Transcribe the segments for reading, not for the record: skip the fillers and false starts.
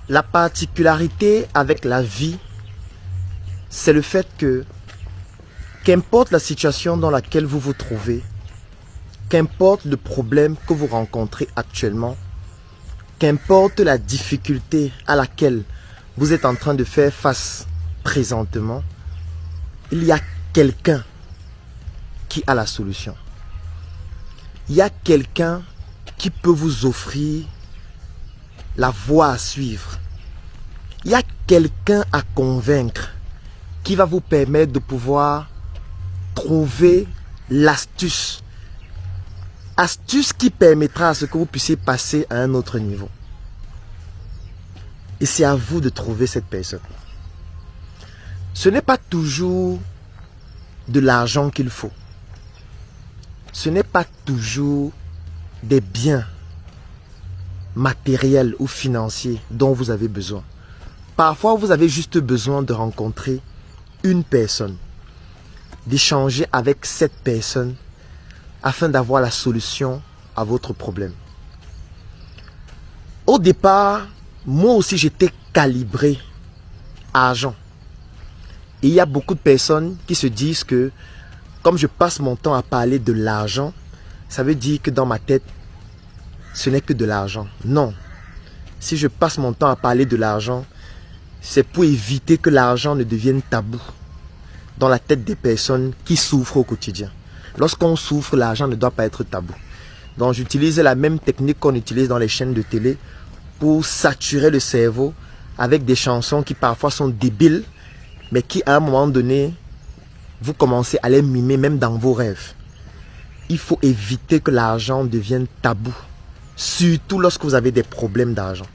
La particularité avec la vie, c'est le fait que, qu'importe la situation dans laquelle vous vous trouvez, qu'importe le problème que vous rencontrez actuellement, qu'importe la difficulté à laquelle vous êtes en train de faire face présentement, il y a quelqu'un qui a la solution. Il y a quelqu'un qui peut vous offrir la voie à suivre. Il y a quelqu'un à convaincre qui va vous permettre de pouvoir trouver l'astuce. Astuce qui permettra à ce que vous puissiez passer à un autre niveau. Et c'est à vous de trouver cette personne. Ce n'est pas toujours de l'argent qu'il faut. Ce n'est pas toujours des biens matériels ou financiers dont vous avez besoin. Parfois, vous avez juste besoin de rencontrer une personne, d'échanger avec cette personne afin d'avoir la solution à votre problème. Au départ, moi aussi j'étais calibré argent. Et il y a beaucoup de personnes qui se disent que comme je passe mon temps à parler de l'argent, ça veut dire que dans ma tête, ce n'est que de l'argent. Non. Si je passe mon temps à parler de l'argent, c'est pour éviter que l'argent ne devienne tabou dans la tête des personnes qui souffrent au quotidien. Lorsqu'on souffre, l'argent ne doit pas être tabou. Donc j'utilise la même technique qu'on utilise dans les chaînes de télé pour saturer le cerveau avec des chansons qui parfois sont débiles, mais qui à un moment donné, vous commencez à les mimer même dans vos rêves. Il faut éviter que l'argent devienne tabou. Surtout lorsque vous avez des problèmes d'argent.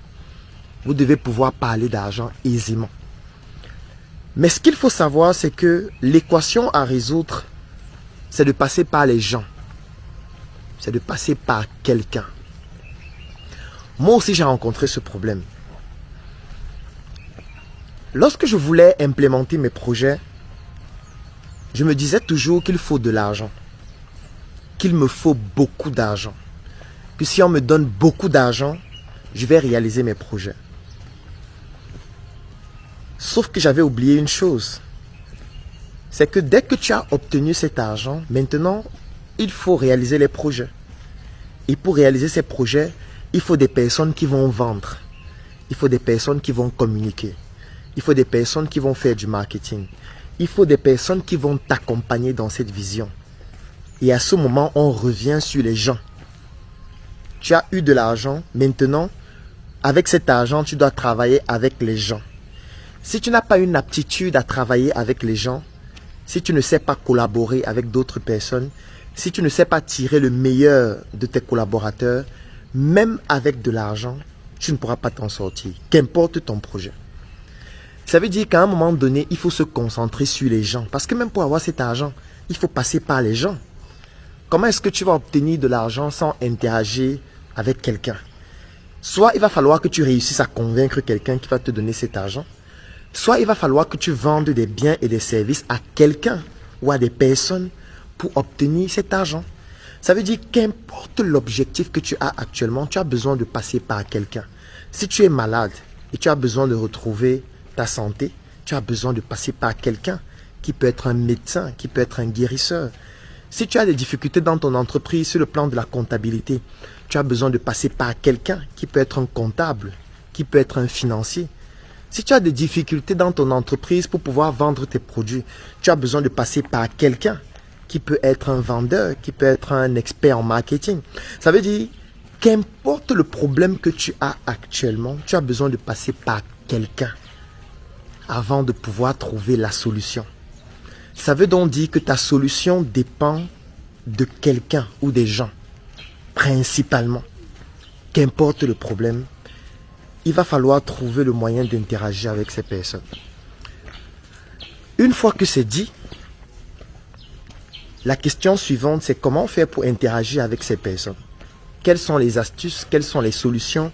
Vous devez pouvoir parler d'argent aisément. Mais ce qu'il faut savoir, c'est que l'équation à résoudre, c'est de passer par les gens. C'est de passer par quelqu'un. Moi aussi, j'ai rencontré ce problème. Lorsque je voulais implémenter mes projets, je me disais toujours qu'il faut de l'argent. Qu'il me faut beaucoup d'argent. Que si on me donne beaucoup d'argent, je vais réaliser mes projets. Sauf que j'avais oublié une chose. C'est que dès que tu as obtenu cet argent, maintenant, il faut réaliser les projets. Et pour réaliser ces projets, il faut des personnes qui vont vendre. Il faut des personnes qui vont communiquer. Il faut des personnes qui vont faire du marketing. Il faut des personnes qui vont t'accompagner dans cette vision. Et à ce moment, on revient sur les gens. Tu as eu de l'argent, maintenant, avec cet argent, tu dois travailler avec les gens. Si tu n'as pas une aptitude à travailler avec les gens, si tu ne sais pas collaborer avec d'autres personnes, si tu ne sais pas tirer le meilleur de tes collaborateurs, même avec de l'argent, tu ne pourras pas t'en sortir, qu'importe ton projet. Ça veut dire qu'à un moment donné, il faut se concentrer sur les gens. Parce que même pour avoir cet argent, il faut passer par les gens. Comment est-ce que tu vas obtenir de l'argent sans interagir avec quelqu'un? Soit il va falloir que tu réussisses à convaincre quelqu'un qui va te donner cet argent. Soit il va falloir que tu vendes des biens et des services à quelqu'un ou à des personnes pour obtenir cet argent. Ça veut dire qu'importe l'objectif que tu as actuellement, tu as besoin de passer par quelqu'un. Si tu es malade et tu as besoin de retrouver ta santé, tu as besoin de passer par quelqu'un qui peut être un médecin, qui peut être un guérisseur. Si tu as des difficultés dans ton entreprise sur le plan de la comptabilité, tu as besoin de passer par quelqu'un qui peut être un comptable, qui peut être un financier. Si tu as des difficultés dans ton entreprise pour pouvoir vendre tes produits, tu as besoin de passer par quelqu'un qui peut être un vendeur, qui peut être un expert en marketing. Ça veut dire, qu'importe le problème que tu as actuellement, tu as besoin de passer par quelqu'un avant de pouvoir trouver la solution. Ça veut donc dire que ta solution dépend de quelqu'un ou des gens, principalement. Qu'importe le problème, il va falloir trouver le moyen d'interagir avec ces personnes. Une fois que c'est dit, la question suivante, c'est comment faire pour interagir avec ces personnes. Quelles sont les astuces, quelles sont les solutions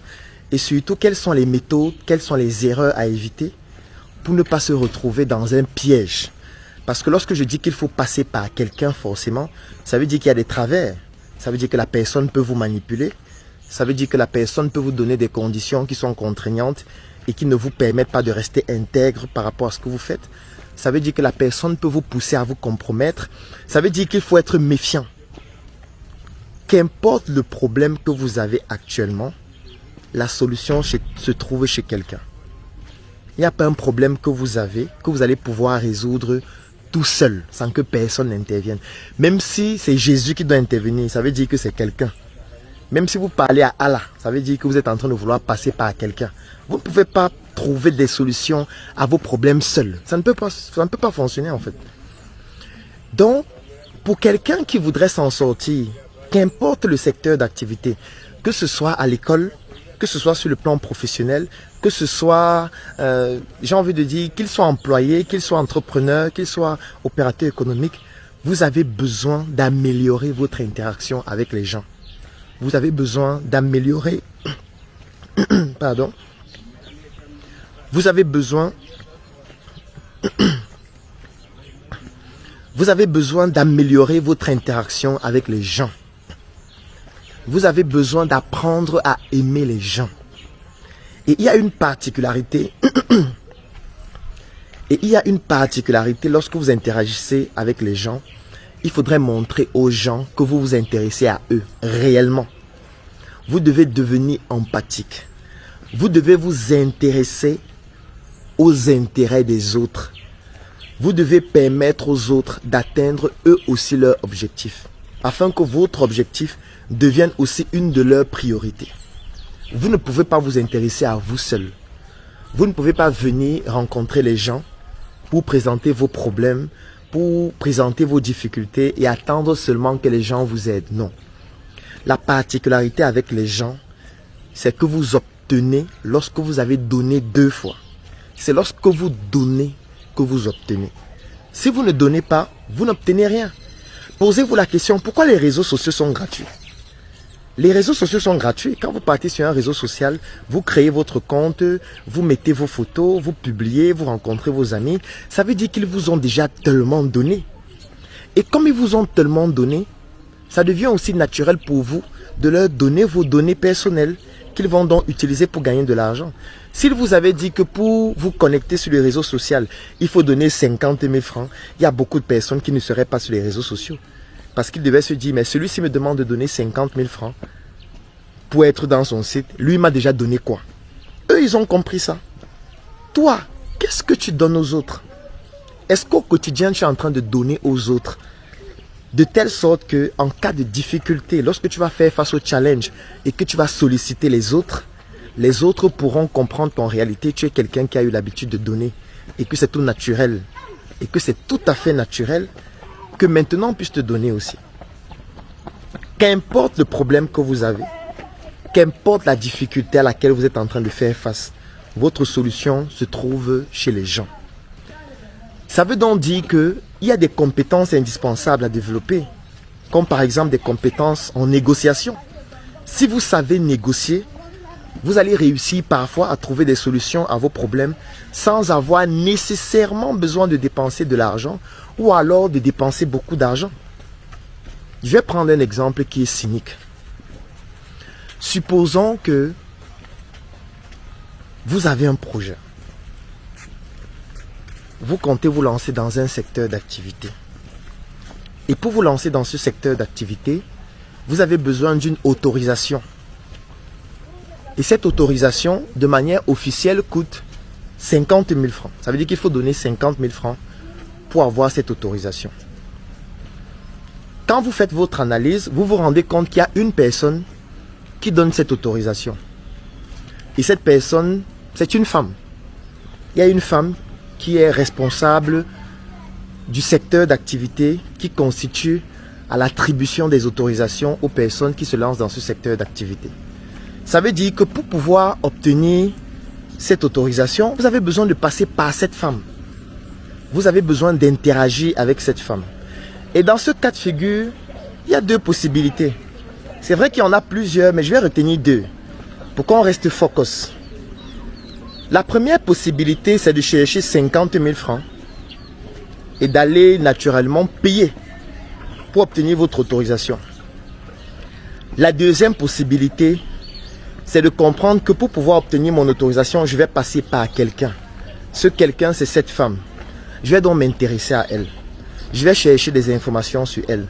et surtout quelles sont les méthodes, quelles sont les erreurs à éviter pour ne pas se retrouver dans un piège. Parce que lorsque je dis qu'il faut passer par quelqu'un forcément, ça veut dire qu'il y a des travers. Ça veut dire que la personne peut vous manipuler. ça veut dire que la personne peut vous donner des conditions qui sont contraignantes et qui ne vous permettent pas de rester intègre par rapport à ce que vous faites. Ça veut dire que la personne peut vous pousser à vous compromettre. Ça veut dire qu'il faut être méfiant. Qu'importe le problème que vous avez actuellement, la solution se trouve chez quelqu'un. Il n'y a pas un problème que vous avez, que vous allez pouvoir résoudre tout seul, sans que personne n'intervienne. Même si c'est Jésus qui doit intervenir, ça veut dire que c'est quelqu'un. Même si vous parlez à Allah, ça veut dire que vous êtes en train de vouloir passer par quelqu'un. Vous ne pouvez pas trouver des solutions à vos problèmes seuls. Ça ne peut pas fonctionner en fait. Donc, pour quelqu'un qui voudrait s'en sortir, qu'importe le secteur d'activité, que ce soit à l'école, que ce soit sur le plan professionnel, que ce soit, j'ai envie de dire, qu'il soit employé, qu'il soit entrepreneur, qu'il soit opérateur économique, vous avez besoin d'améliorer votre interaction avec les gens. Vous avez besoin d'améliorer, pardon, vous avez besoin d'améliorer votre interaction avec les gens. Vous avez besoin d'apprendre à aimer les gens. Et il y a une particularité, lorsque vous interagissez avec les gens, il faudrait montrer aux gens que vous vous intéressez à eux réellement. Vous devez devenir empathique. Vous devez vous intéresser aux intérêts des autres. Vous devez permettre aux autres d'atteindre eux aussi leur objectif, afin que votre objectif devienne aussi une de leurs priorités. Vous ne pouvez pas vous intéresser à vous seul. Vous ne pouvez pas venir rencontrer les gens pour présenter vos problèmes, pour présenter vos difficultés et attendre seulement que les gens vous aident. Non. La particularité avec les gens, c'est que vous obtenez lorsque vous avez donné 2 fois. C'est lorsque vous donnez que vous obtenez. Si vous ne donnez pas, vous n'obtenez rien. Posez-vous la question, pourquoi les réseaux sociaux sont gratuits? Les réseaux sociaux sont gratuits. Quand vous partez sur un réseau social, vous créez votre compte, vous mettez vos photos, vous publiez, vous rencontrez vos amis. Ça veut dire qu'ils vous ont déjà tellement donné. Et comme ils vous ont tellement donné, ça devient aussi naturel pour vous de leur donner vos données personnelles qu'ils vont donc utiliser pour gagner de l'argent. S'ils vous avaient dit que pour vous connecter sur les réseaux sociaux, il faut donner 50 000 francs, il y a beaucoup de personnes qui ne seraient pas sur les réseaux sociaux. Parce qu'ils devaient se dire, mais celui-ci me demande de donner 50 000 francs pour être dans son site. Lui m'a déjà donné quoi? Eux, ils ont compris ça. Toi, qu'est-ce que tu donnes aux autres? Est-ce qu'au quotidien, tu es en train de donner aux autres? De telle sorte que, en cas de difficulté, lorsque tu vas faire face au challenge et que tu vas solliciter les autres pourront comprendre qu'en réalité, tu es quelqu'un qui a eu l'habitude de donner et que c'est tout naturel. Et que c'est tout à fait naturel que maintenant on puisse te donner aussi. Qu'importe le problème que vous avez, qu'importe la difficulté à laquelle vous êtes en train de faire face, votre solution se trouve chez les gens. Ça veut donc dire qu'il y a des compétences indispensables à développer, comme par exemple des compétences en négociation. Si vous savez négocier, vous allez réussir parfois à trouver des solutions à vos problèmes sans avoir nécessairement besoin de dépenser de l'argent ou alors de dépenser beaucoup d'argent. Je vais prendre un exemple qui est cynique. Supposons que vous avez un projet. Vous comptez vous lancer dans un secteur d'activité. Et pour vous lancer dans ce secteur d'activité, vous avez besoin d'une autorisation. Et cette autorisation, de manière officielle, coûte 50 000 francs. Ça veut dire qu'il faut donner 50 000 francs pour avoir cette autorisation. Quand vous faites votre analyse, vous vous rendez compte qu'il y a une personne qui donne cette autorisation. Et cette personne, c'est une femme. Il y a une femme qui est responsable du secteur d'activité qui constitue à l'attribution des autorisations aux personnes qui se lancent dans ce secteur d'activité. Ça veut dire que pour pouvoir obtenir cette autorisation, vous avez besoin de passer par cette femme. Vous avez besoin d'interagir avec cette femme. Et dans ce cas de figure, il y a 2 possibilités. C'est vrai qu'il y en a plusieurs, mais je vais retenir 2. Pour qu'on reste focus. La première possibilité, c'est de chercher 50 000 francs et d'aller naturellement payer pour obtenir votre autorisation. La deuxième possibilité, c'est de comprendre que pour pouvoir obtenir mon autorisation, je vais passer par quelqu'un. Ce quelqu'un, c'est cette femme. Je vais donc m'intéresser à elle. Je vais chercher des informations sur elle.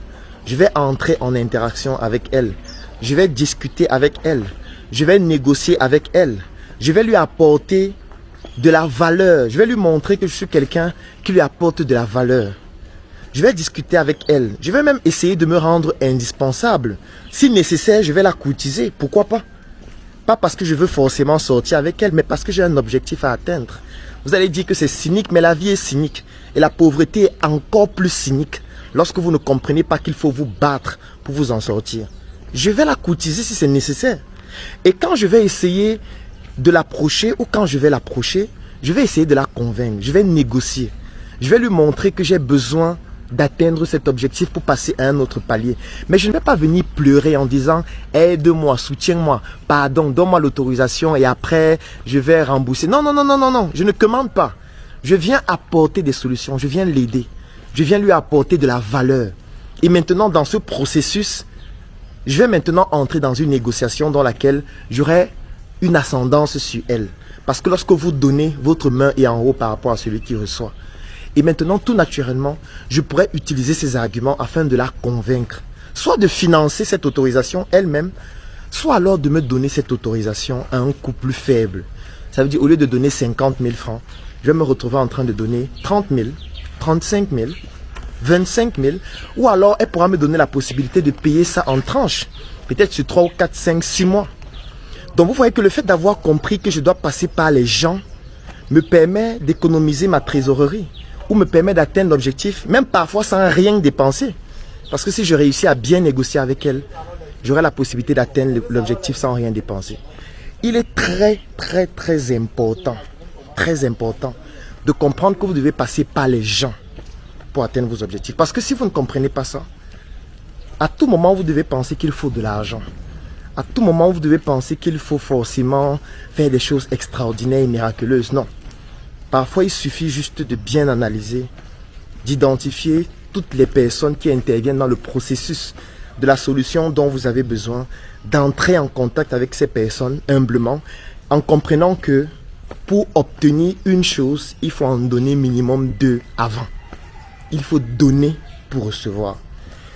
Je vais entrer en interaction avec elle. Je vais discuter avec elle. Je vais négocier avec elle. Je vais lui apporter de la valeur. Je vais lui montrer que je suis quelqu'un qui lui apporte de la valeur. Je vais discuter avec elle. Je vais même essayer de me rendre indispensable. Si nécessaire, je vais la courtiser. Pourquoi pas? Pas parce que je veux forcément sortir avec elle, mais parce que j'ai un objectif à atteindre. Vous allez dire que c'est cynique, mais la vie est cynique. Et la pauvreté est encore plus cynique lorsque vous ne comprenez pas qu'il faut vous battre pour vous en sortir. Je vais la courtiser si c'est nécessaire. Et quand je vais essayer de l'approcher ou quand je vais l'approcher, je vais essayer de la convaincre. Je vais négocier. Je vais lui montrer que j'ai besoin d'atteindre cet objectif pour passer à un autre palier. Mais je ne vais pas venir pleurer en disant « Aide-moi, soutiens-moi, pardon, donne-moi l'autorisation et après je vais rembourser. » Non, non, non, non, non, non, je ne commande pas. Je viens apporter des solutions, je viens l'aider. Je viens lui apporter de la valeur. Et maintenant, dans ce processus, je vais maintenant entrer dans une négociation dans laquelle j'aurai une ascendance sur elle. Parce que lorsque vous donnez, votre main est en haut par rapport à celui qui reçoit. Et maintenant, tout naturellement, je pourrais utiliser ces arguments afin de la convaincre. Soit de financer cette autorisation elle-même, soit alors de me donner cette autorisation à un coût plus faible. Ça veut dire, au lieu de donner 50 000 francs, je vais me retrouver en train de donner 30 000, 35 000, 25 000. Ou alors, elle pourra me donner la possibilité de payer ça en tranches. Peut-être sur 3 ou 4, 5, 6 mois. Donc, vous voyez que le fait d'avoir compris que je dois passer par les gens me permet d'économiser ma trésorerie. Ou me permet d'atteindre l'objectif, même parfois sans rien dépenser. Parce que si je réussis à bien négocier avec elle, j'aurai la possibilité d'atteindre l'objectif sans rien dépenser. Il est très, très, très important de comprendre que vous devez passer par les gens pour atteindre vos objectifs. Parce que si vous ne comprenez pas ça, à tout moment, vous devez penser qu'il faut de l'argent. À tout moment, vous devez penser qu'il faut forcément faire des choses extraordinaires et miraculeuses. Non. Parfois, il suffit juste de bien analyser, d'identifier toutes les personnes qui interviennent dans le processus de la solution dont vous avez besoin, d'entrer en contact avec ces personnes humblement, en comprenant que pour obtenir une chose, il faut en donner minimum 2 avant. Il faut donner pour recevoir.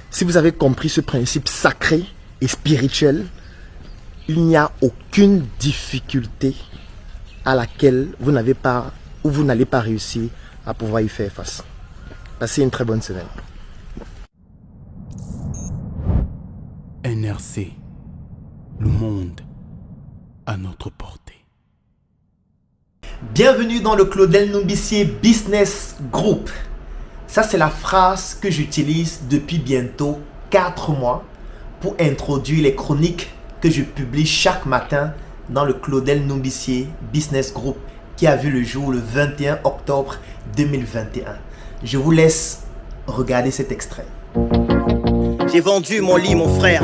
Si vous avez compris ce principe sacré et spirituel, il n'y a aucune difficulté à laquelle vous n'avez pas ou vous n'allez pas réussir à pouvoir y faire face. Passez une très bonne semaine. NRC, le monde à notre portée. Bienvenue dans le Claudel Numbissier Business Group. Ça, c'est la phrase que j'utilise depuis bientôt 4 mois pour introduire les chroniques que je publie chaque matin dans le Claudel Numbissier Business Group, qui a vu le jour le 21 octobre 2021. Je vous laisse regarder cet extrait. J'ai vendu mon lit, mon frère.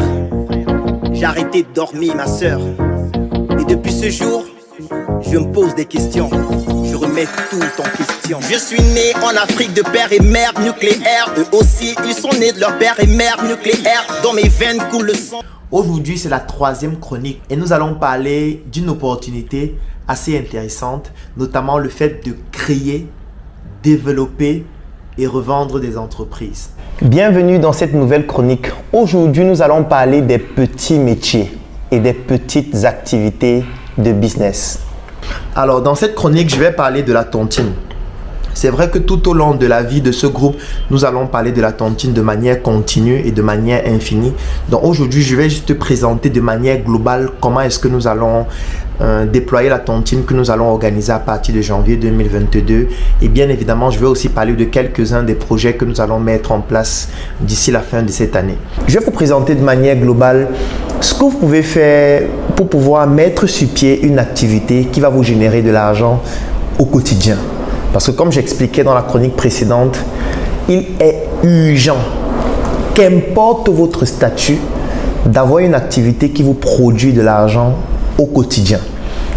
J'ai arrêté de dormir, ma soeur. Et depuis ce jour, je me pose des questions. Je remets tout en question. Je suis né en Afrique de père et mère nucléaire. Eux aussi, ils sont nés de leur père et mère nucléaire. Dans mes veines coule le sang. Aujourd'hui, c'est la 3e chronique et nous allons parler d'une opportunité assez intéressante, notamment le fait de créer, développer et revendre des entreprises. Bienvenue dans cette nouvelle chronique. Aujourd'hui, nous allons parler des petits métiers et des petites activités de business. Alors, dans cette chronique, je vais parler de la tontine. C'est vrai que tout au long de la vie de ce groupe, nous allons parler de la tontine de manière continue et de manière infinie. Donc aujourd'hui, je vais juste te présenter de manière globale comment est-ce que nous allons déployer la tontine que nous allons organiser à partir de janvier 2022. Et bien évidemment, je vais aussi parler de quelques-uns des projets que nous allons mettre en place d'ici la fin de cette année. Je vais vous présenter de manière globale ce que vous pouvez faire pour pouvoir mettre sur pied une activité qui va vous générer de l'argent au quotidien. Parce que comme j'expliquais dans la chronique précédente, il est urgent, qu'importe votre statut, d'avoir une activité qui vous produit de l'argent au quotidien.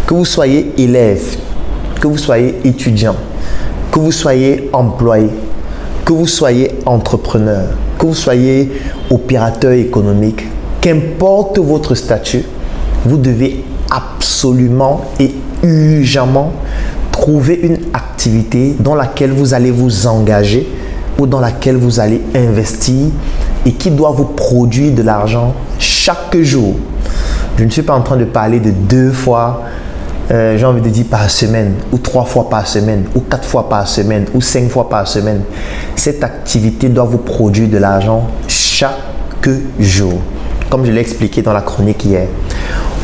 Que vous soyez élève, que vous soyez étudiant, que vous soyez employé, que vous soyez entrepreneur, que vous soyez opérateur économique, qu'importe votre statut, vous devez absolument et urgemment trouver une activité dans laquelle vous allez vous engager ou dans laquelle vous allez investir et qui doit vous produire de l'argent chaque jour. Je ne suis pas en train de parler de 2 fois, j'ai envie de dire par semaine, ou 3 fois par semaine, ou 4 fois par semaine, ou 5 fois par semaine. Cette activité doit vous produire de l'argent chaque jour, comme je l'ai expliqué dans la chronique hier.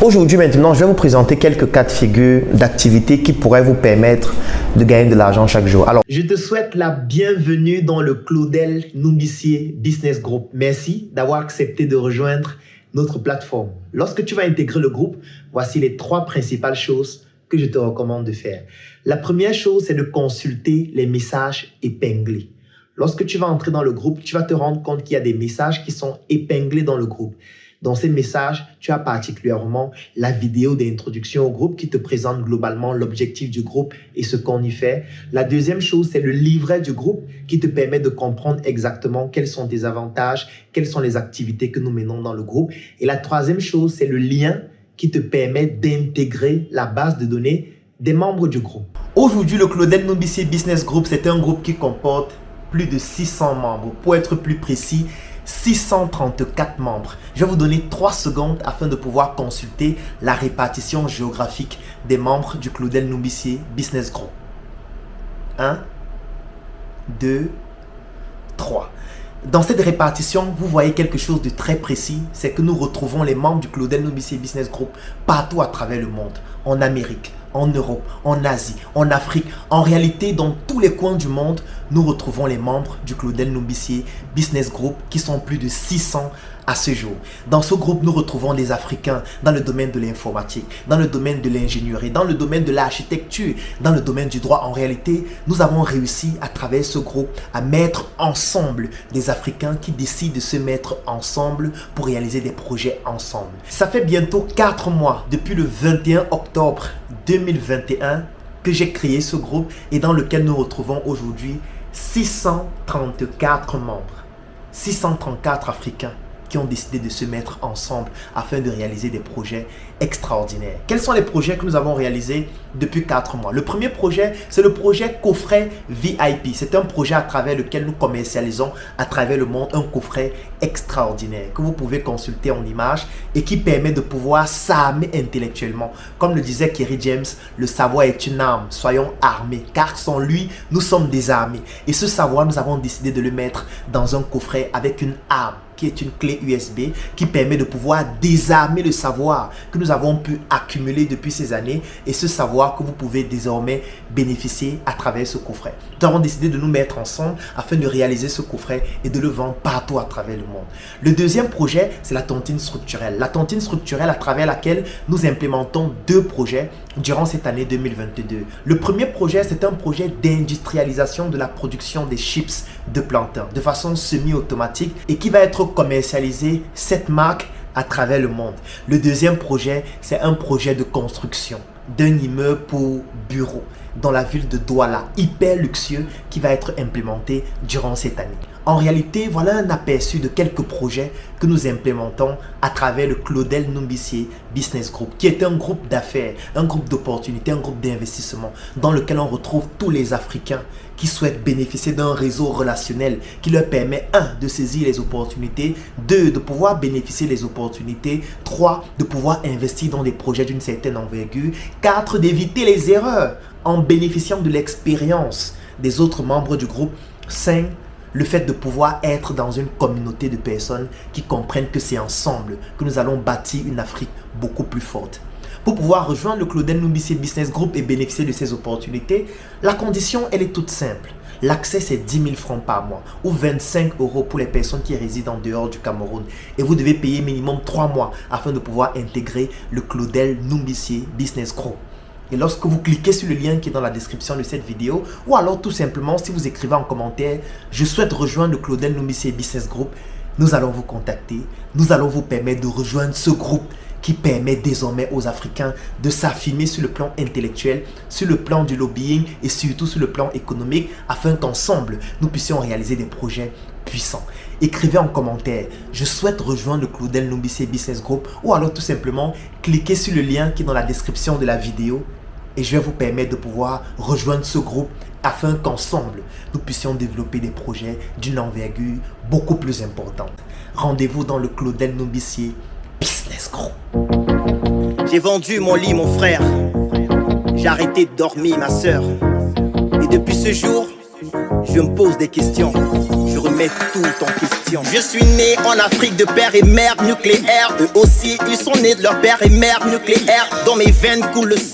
Aujourd'hui, maintenant, je vais vous présenter quelques cas de figure d'activités qui pourraient vous permettre de gagner de l'argent chaque jour. Alors, je te souhaite la bienvenue dans le Claudel Numbissier Business Group. Merci d'avoir accepté de rejoindre notre plateforme. Lorsque tu vas intégrer le groupe, voici les 3 principales choses que je te recommande de faire. La première chose, c'est de consulter les messages épinglés. Lorsque tu vas entrer dans le groupe, tu vas te rendre compte qu'il y a des messages qui sont épinglés dans le groupe. Dans ces messages, tu as particulièrement la vidéo d'introduction au groupe qui te présente globalement l'objectif du groupe et ce qu'on y fait. La deuxième chose, c'est le livret du groupe qui te permet de comprendre exactement quels sont tes avantages, quelles sont les activités que nous menons dans le groupe. Et la troisième chose, c'est le lien qui te permet d'intégrer la base de données des membres du groupe. Aujourd'hui, le Claudel Numbissier Business Group, c'est un groupe qui comporte plus de 600 membres. Pour être plus précis, 634 membres. Je vais vous donner 3 secondes afin de pouvoir consulter la répartition géographique des membres du Claudel Numbissier Business Group. 1, 2, 3. Dans cette répartition, vous voyez quelque chose de très précis, c'est que nous retrouvons les membres du Claudel Numbissier Business Group partout à travers le monde, en Amérique, en Europe, en Asie, en Afrique. En réalité, dans tous les coins du monde, nous retrouvons les membres du Claudel Numbissier Business Group qui sont plus de 600 à ce jour. Dans ce groupe, nous retrouvons des Africains dans le domaine de l'informatique, dans le domaine de l'ingénierie, dans le domaine de l'architecture, dans le domaine du droit. En réalité, nous avons réussi à travers ce groupe à mettre ensemble des Africains qui décident de se mettre ensemble pour réaliser des projets ensemble. Ça fait bientôt 4 mois depuis le 21 octobre 2021 que j'ai créé ce groupe et dans lequel nous retrouvons aujourd'hui 634 membres, 634 Africains qui ont décidé de se mettre ensemble afin de réaliser des projets extraordinaires. Quels sont les projets que nous avons réalisés depuis 4 mois? Le premier projet, c'est le projet coffret VIP. C'est un projet à travers lequel nous commercialisons à travers le monde un coffret extraordinaire que vous pouvez consulter en images et qui permet de pouvoir s'armer intellectuellement. Comme le disait Kerry James, le savoir est une arme, soyons armés, car sans lui, nous sommes désarmés. Et ce savoir, nous avons décidé de le mettre dans un coffret avec une arme qui est une clé USB qui permet de pouvoir désarmer le savoir que nous avons pu accumuler depuis ces années et ce savoir que vous pouvez désormais bénéficier à travers ce coffret. Nous avons décidé de nous mettre ensemble afin de réaliser ce coffret et de le vendre partout à travers le monde. Le deuxième projet, c'est la tontine structurelle. La tontine structurelle à travers laquelle nous implémentons 2 projets durant cette année 2022. Le premier projet, c'est un projet d'industrialisation de la production des chips de plantain de façon semi-automatique et qui va être commercialisé cette marque à travers le monde. Le deuxième projet, c'est un projet de construction d'un immeuble pour bureaux dans la ville de Douala, hyper luxueux, qui va être implémenté durant cette année. En réalité, voilà un aperçu de quelques projets que nous implémentons à travers le Claudel Numbissier Business Group, qui est un groupe d'affaires, un groupe d'opportunités, un groupe d'investissement dans lequel on retrouve tous les Africains qui souhaitent bénéficier d'un réseau relationnel qui leur permet 1. De saisir les opportunités, 2. De pouvoir bénéficier des opportunités, 3. De pouvoir investir dans des projets d'une certaine envergure, 4. D'éviter les erreurs en bénéficiant de l'expérience des autres membres du groupe, 5. Le fait de pouvoir être dans une communauté de personnes qui comprennent que c'est ensemble que nous allons bâtir une Afrique beaucoup plus forte. Pour pouvoir rejoindre le Claudel Numbissier Business Group et bénéficier de ces opportunités, la condition, elle est toute simple. L'accès, c'est 10 000 francs par mois ou 25 € pour les personnes qui résident en dehors du Cameroun. Et vous devez payer minimum 3 mois afin de pouvoir intégrer le Claudel Numbissier Business Group. Et lorsque vous cliquez sur le lien qui est dans la description de cette vidéo, ou alors tout simplement si vous écrivez en commentaire « Je souhaite rejoindre le Claudel Numbissier Business Group », nous allons vous contacter, nous allons vous permettre de rejoindre ce groupe qui permet désormais aux Africains de s'affirmer sur le plan intellectuel, sur le plan du lobbying et surtout sur le plan économique afin qu'ensemble, nous puissions réaliser des projets puissants. écrivez en commentaire « Je souhaite rejoindre le Claudel Numbissier Business Group » ou alors tout simplement cliquez sur le lien qui est dans la description de la vidéo et je vais vous permettre de pouvoir rejoindre ce groupe afin qu'ensemble, nous puissions développer des projets d'une envergure beaucoup plus importante. Rendez-vous dans le Claudel Numbissier Business Group. J'ai vendu mon lit, mon frère. J'ai arrêté de dormir, ma sœur. Et depuis ce jour, je me pose des questions. Je remets tout en question. Je suis né en Afrique de père et mère nucléaire. Eux aussi, ils sont nés de leur père et mère nucléaire. Dans mes veines coule le sang.